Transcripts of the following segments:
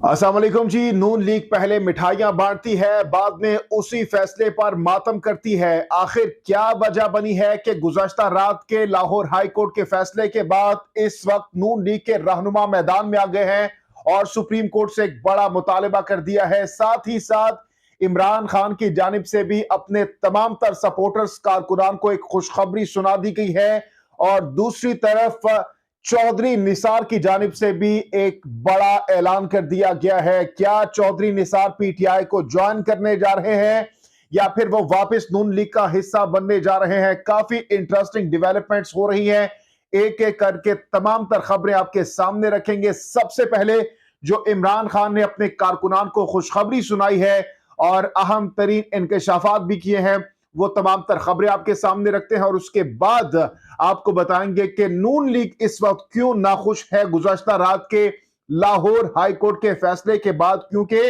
अस्सलाम वालेकुम जी। नून लीग पहले मिठाइयां बांटती है, बाद में उसी फैसले पर मातम करती है। आखिर क्या वजह बनी है कि गुज़श्ता रात के लाहौर हाई कोर्ट के फैसले के बाद इस वक्त नून लीग के रहनुमा मैदान में आ गए हैं और सुप्रीम कोर्ट से एक बड़ा मुतालबा कर दिया है। साथ ही साथ इमरान खान की जानिब से भी अपने तमाम तर सपोर्टर्स कारकुनान को एक खुशखबरी सुना दी गई है और दूसरी तरफ चौधरी निसार की जानिब से भी एक बड़ा ऐलान कर दिया गया है। क्या चौधरी निसार पीटीआई को ज्वाइन करने जा रहे हैं या फिर वो वापस नून लीग का हिस्सा बनने जा रहे हैं? काफी इंटरेस्टिंग डेवलपमेंट्स हो रही हैं। एक एक करके तमाम तर खबरें आपके सामने रखेंगे। सबसे पहले जो इमरान खान ने अपने कारकुनान को खुशखबरी सुनाई है और अहम तरीन इंकशाफात भी किए हैं, वो तमाम तर खबरें आपके सामने रखते हैं और उसके बाद आपको बताएंगे कि नून लीग इस वक्त क्यों नाखुश है गुज़श्ता रात के लाहौर हाई कोर्ट के फैसले के बाद। क्योंकि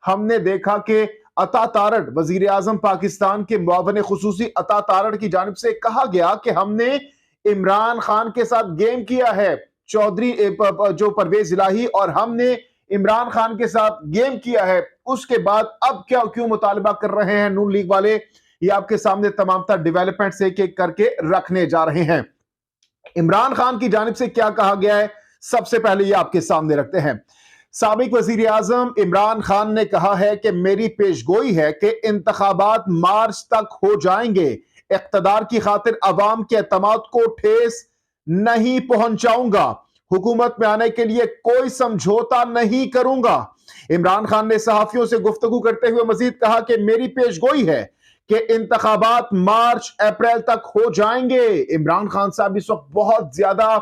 हमने देखा कि अता तारड़ वजीर आजम पाकिस्तान के मुआवन खुसूसी अता तारड़ की जानिब से कहा गया कि हमने इमरान खान के साथ गेम किया है, चौधरी जो परवेज इलाही और हमने इमरान खान के साथ गेम किया है। उसके बाद अब क्या क्यों मुतालबा कर रहे हैं नून लीग वाले, ये आपके सामने तमाम तर डेवलपमेंट्स एक एक करके रखने जा रहे हैं। इमरान खान की जानिब से क्या कहा गया है, सबसे पहले ये आपके सामने रखते हैं। साबिक वजीर आजम इमरान खान ने कहा है कि मेरी पेशगोई है कि इंतखाबात मार्च तक हो जाएंगे। इख्तदार की खातिर अवाम के एतमाद को ठेस नहीं पहुंचाऊंगा। हुकूमत में आने के लिए कोई समझौता नहीं करूंगा। इमरान खान ने सहाफियों से गुफ्तगू करते हुए मजीद कहा कि मेरी पेशगोई है कि इंतखाबात मार्च अप्रैल तक हो जाएंगे। इमरान खान साहब इस वक्त बहुत ज्यादा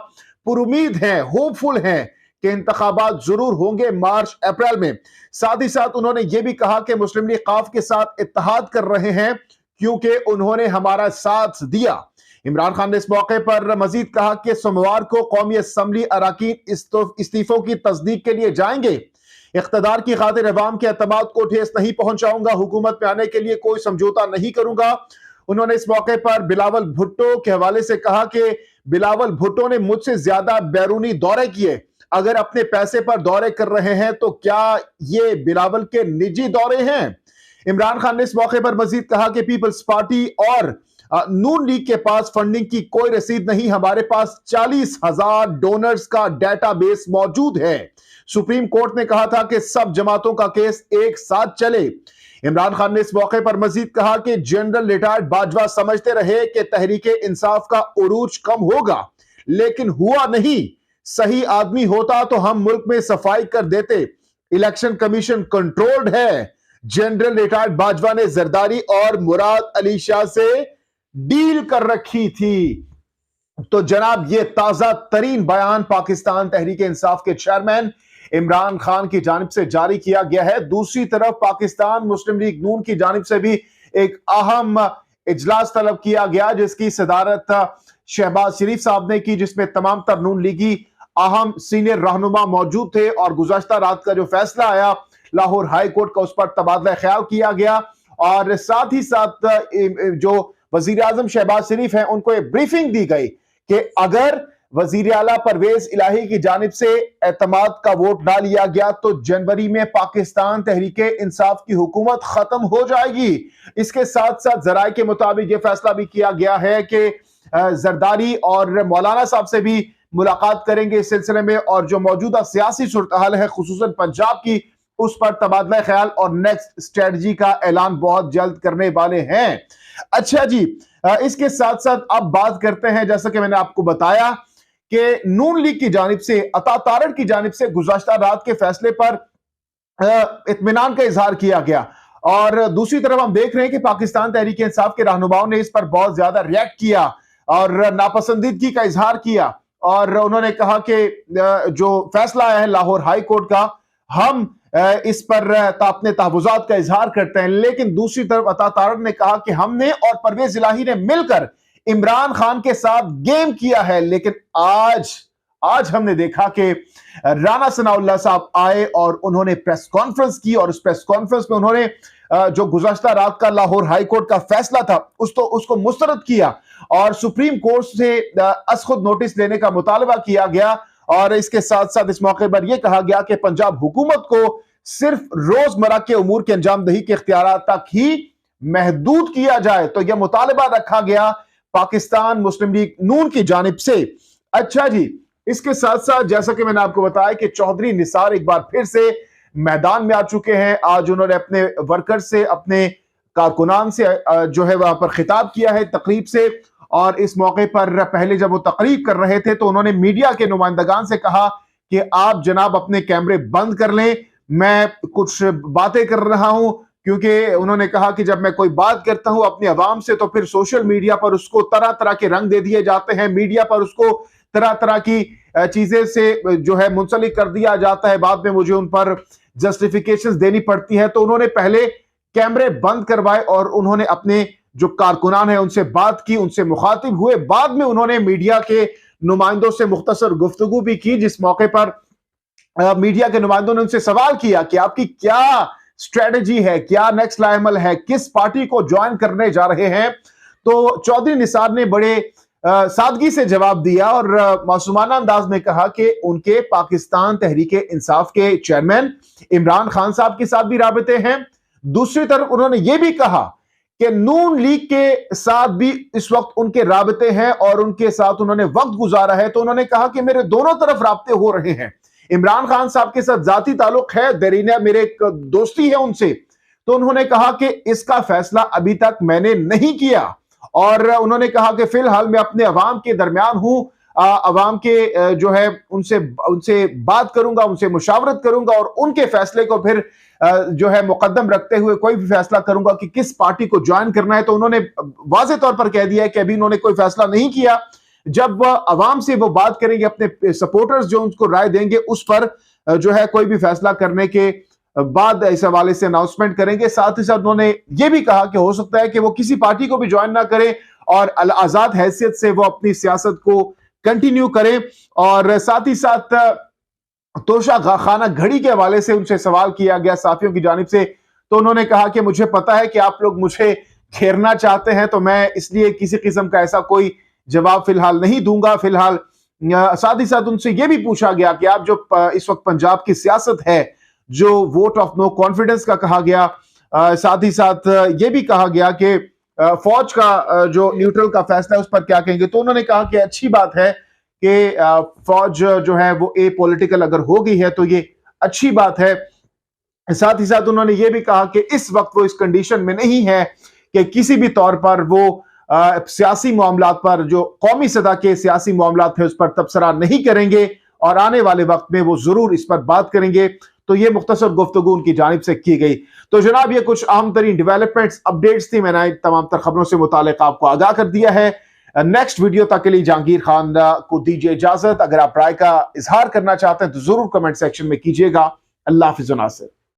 पुरुमीद हैं, होपफुल हैं कि इंतखाबात जरूर होंगे मार्च अप्रैल में। साथ ही साथ उन्होंने यह भी कहा कि मुस्लिम लीग काफ के साथ इत्तेहाद कर रहे हैं क्योंकि उन्होंने हमारा साथ दिया। इमरान खान ने इस मौके पर मजीद कहा कि सोमवार को कौमी असम्बली अराकीन इस्तीफों की तस्दीक के लिए जाएंगे। इख्तदार की खातिर अवाम के एतमाद को ठेस नहीं पहुंचाऊंगा। हुकूमत में आने के लिए कोई समझौता नहीं करूंगा। उन्होंने इस मौके पर बिलावल भुट्टो के हवाले से कहा कि बिलावल भुट्टो ने मुझसे ज्यादा बैरूनी दौरे किए। अगर अपने पैसे पर दौरे कर रहे हैं तो क्या ये बिलावल के निजी दौरे हैं? इमरान खान ने इस मौके पर मजीद कहा कि पीपल्स पार्टी और नून लीग के पास फंडिंग की कोई रसीद नहीं। हमारे पास 40,000 डोनर्स का डेटाबेस मौजूद है। सुप्रीम कोर्ट ने कहा था कि सब जमातों का केस एक साथ चले। इमरान खान ने इस मौके पर मजीद कहा कि जनरल रिटायर्ड बाजवा समझते रहे कि तहरीके इंसाफ का उरूज कम होगा, लेकिन हुआ नहीं। सही आदमी होता तो हम मुल्क में सफाई कर देते। इलेक्शन कमीशन कंट्रोल्ड है। जनरल रिटायर्ड बाजवा ने जरदारी और मुराद अली शाह से डील कर रखी थी। तो जनाब, ये ताजा तरीन बयान पाकिस्तान तहरीक इंसाफ के चेयरमैन इमरान खान की जानिब से जारी किया गया है। दूसरी तरफ पाकिस्तान मुस्लिम लीग नून की जानिब से भी एक अहम इजलास तलब किया गया जिसकी सदारत शहबाज शरीफ साहब ने की, जिसमें तमाम तर नून लीगी अहम सीनियर रहनुमा मौजूद थे और गुज़श्ता रात का जो फैसला आया लाहौर हाई कोर्ट का, उस पर तबादला ख्याल किया गया। और साथ ही साथ जो वजीर आजम शहबाज शरीफ हैं उनको एक ब्रीफिंग दी गई कि अगर वजीर आला परवेज इलाही की जानिब से एतमाद का वोट ना लिया गया तो जनवरी में पाकिस्तान तहरीके इंसाफ की हुकूमत खत्म हो जाएगी। इसके साथ साथ जराए के मुताबिक यह फैसला भी किया गया है कि जरदारी और मौलाना साहब से भी मुलाकात करेंगे इस सिलसिले में और जो मौजूदा सियासी सूरत हाल है खुसूसन पंजाब की, उस पर तबादला ख्याल और नेक्स्ट स्ट्रेटजी का ऐलान बहुत जल्द करने वाले हैं। अच्छा जी, इसके साथ साथ अब बात करते हैं, जैसा कि मैंने आपको बताया कि नून लीग की जानिब से अता तारड़ की जानिब से गुज़श्ता रात के फैसले पर इत्मीनान का इजहार किया गया और दूसरी तरफ हम देख रहे हैं कि पाकिस्तान तहरीक इंसाफ के रहनुमाओं ने इस पर बहुत ज्यादा रिएक्ट किया और नापसंदीदगी का इजहार किया और उन्होंने कहा कि जो फैसला आया है लाहौर हाई कोर्ट का, हम इस पर अपने तहफुजात का इजहार करते हैं। लेकिन दूसरी तरफ अता तारड़ ने कहा कि हमने और परवेज इलाही ने मिलकर इमरान खान के साथ गेम किया है। लेकिन आज हमने देखा कि राना सनाउल्लाह साहब आए और उन्होंने प्रेस कॉन्फ्रेंस की और उस प्रेस कॉन्फ्रेंस में उन्होंने जो गुज़श्ता रात का लाहौर हाई कोर्ट का फैसला था उसको मुस्तरद किया और सुप्रीम कोर्ट से खुद नोटिस लेने का मुतालबा किया गया और इसके साथ साथ इस मौके पर यह कहा गया कि पंजाब हुकूमत को सिर्फ रोजमर्रा के उमूर की अंजामदही के इख्तियार तक ही महदूद किया जाए। तो यह मुतालबा रखा गया पाकिस्तान मुस्लिम लीग नून की जानिब से। अच्छा जी, इसके साथ साथ जैसा कि मैंने आपको बताया कि चौधरी निसार एक बार फिर से मैदान में आ चुके हैं। आज उन्होंने अपने वर्कर से, अपने कारकुनान से जो है वहां पर खिताब किया है तकरीब से, और इस मौके पर पहले जब वो तकरीब कर रहे थे तो उन्होंने मीडिया के नुमाइंदगान से कहा कि आप जनाब अपने कैमरे बंद कर लें, मैं कुछ बातें कर रहा हूं। क्योंकि उन्होंने कहा कि जब मैं कोई बात करता हूं अपनी आवाम से तो फिर सोशल मीडिया पर उसको तरह तरह के रंग दे दिए जाते हैं, मीडिया पर उसको तरह तरह की चीजें से जो है मुंसलिक कर दिया जाता है, बाद में मुझे उन पर जस्टिफिकेशंस देनी पड़ती है। तो उन्होंने पहले कैमरे बंद करवाए और उन्होंने अपने जो कारकुनान है उनसे बात की, उनसे मुखातिब हुए। बाद में उन्होंने मीडिया के नुमाइंदों से मुख्तसर गुफ्तगू भी की, जिस मौके पर मीडिया के नुमाइंदों ने उनसे सवाल किया कि आपकी क्या स्ट्रेटजी है, क्या नेक्स्ट लाइमल है, किस पार्टी को ज्वाइन करने जा रहे हैं। तो चौधरी निसार ने बड़े सादगी से जवाब दिया और मासूमाना अंदाज में कहा कि उनके पाकिस्तान तहरीक इंसाफ के चेयरमैन इमरान खान साहब के साथ भी राबते हैं। दूसरी तरफ उन्होंने यह भी कहा कि नून लीग के साथ भी इस वक्त उनके राबते हैं और उनके साथ उन्होंने वक्त गुजारा है। तो उन्होंने कहा कि मेरे दोनों तरफ राबते हो रहे हैं, इमरान खान साहब के साथ जाती ताल्लुक है, दरीना मेरे एक दोस्ती है उनसे। तो उन्होंने कहा कि इसका फैसला अभी तक मैंने नहीं किया, और उन्होंने कहा कि फिलहाल मैं अपने अवाम के दरमियान हूं, अवाम के जो है उनसे बात करूंगा, उनसे मुशावरत करूंगा और उनके फैसले को फिर जो है मुकद्दम रखते हुए कोई भी फैसला करूंगा कि किस पार्टी को ज्वाइन करना है। तो उन्होंने वाज़ेह तौर पर कह दिया है कि अभी उन्होंने कोई फैसला नहीं किया, जब अवाम से वो बात करेंगे, अपने सपोर्टर्स जो उनको राय देंगे उस पर जो है कोई भी फैसला करने के बाद इस हवाले से अनाउंसमेंट करेंगे। साथ ही साथ उन्होंने ये भी कहा कि हो सकता है कि वो किसी पार्टी को भी ज्वाइन ना करें और आजाद हैसियत से वो अपनी सियासत को कंटिन्यू करें। और साथ ही साथ तोशा खाना घड़ी के हवाले से उनसे सवाल किया गया साथियों की जानिब से। तो उन्होंने कहा कि मुझे पता है कि आप लोग मुझे घेरना चाहते हैं, तो मैं इसलिए किसी किस्म का ऐसा कोई जवाब फिलहाल नहीं दूंगा। फिलहाल साथ ही साथ उनसे यह भी पूछा गया कि आप जो इस वक्त पंजाब की सियासत है, जो वोट ऑफ नो कॉन्फिडेंस का कहा गया, साथ ही साथ यह भी कहा गया कि फौज का जो न्यूट्रल का फैसला है उस पर क्या कहेंगे। तो उन्होंने कहा कि अच्छी बात है कि फौज जो है वो ए पॉलिटिकल अगर हो गई है तो ये अच्छी बात है। साथ ही साथ उन्होंने ये भी कहा कि इस वक्त वो इस कंडीशन में नहीं है कि किसी भी तौर पर वो सियासी मामलात पर, जो कौमी सतह के सियासी मामलात है उस पर तबसरा नहीं करेंगे और आने वाले वक्त में वो जरूर इस पर बात करेंगे। तो ये मुख्तसर गुफ्तगू उनकी जानिब से की गई। तो जनाब ये कुछ अहम तरीन डेवलपमेंट्स अपडेट्स थी, मैंने तमाम तर खबरों से मुतालिक आपको आगाह कर दिया है। नेक्स्ट वीडियो तक के लिए जहांगीर खान को दीजिए इजाजत। अगर आप राय का इजहार करना चाहते हैं तो जरूर कमेंट सेक्शन में कीजिएगा। अल्लाह हाफिज़।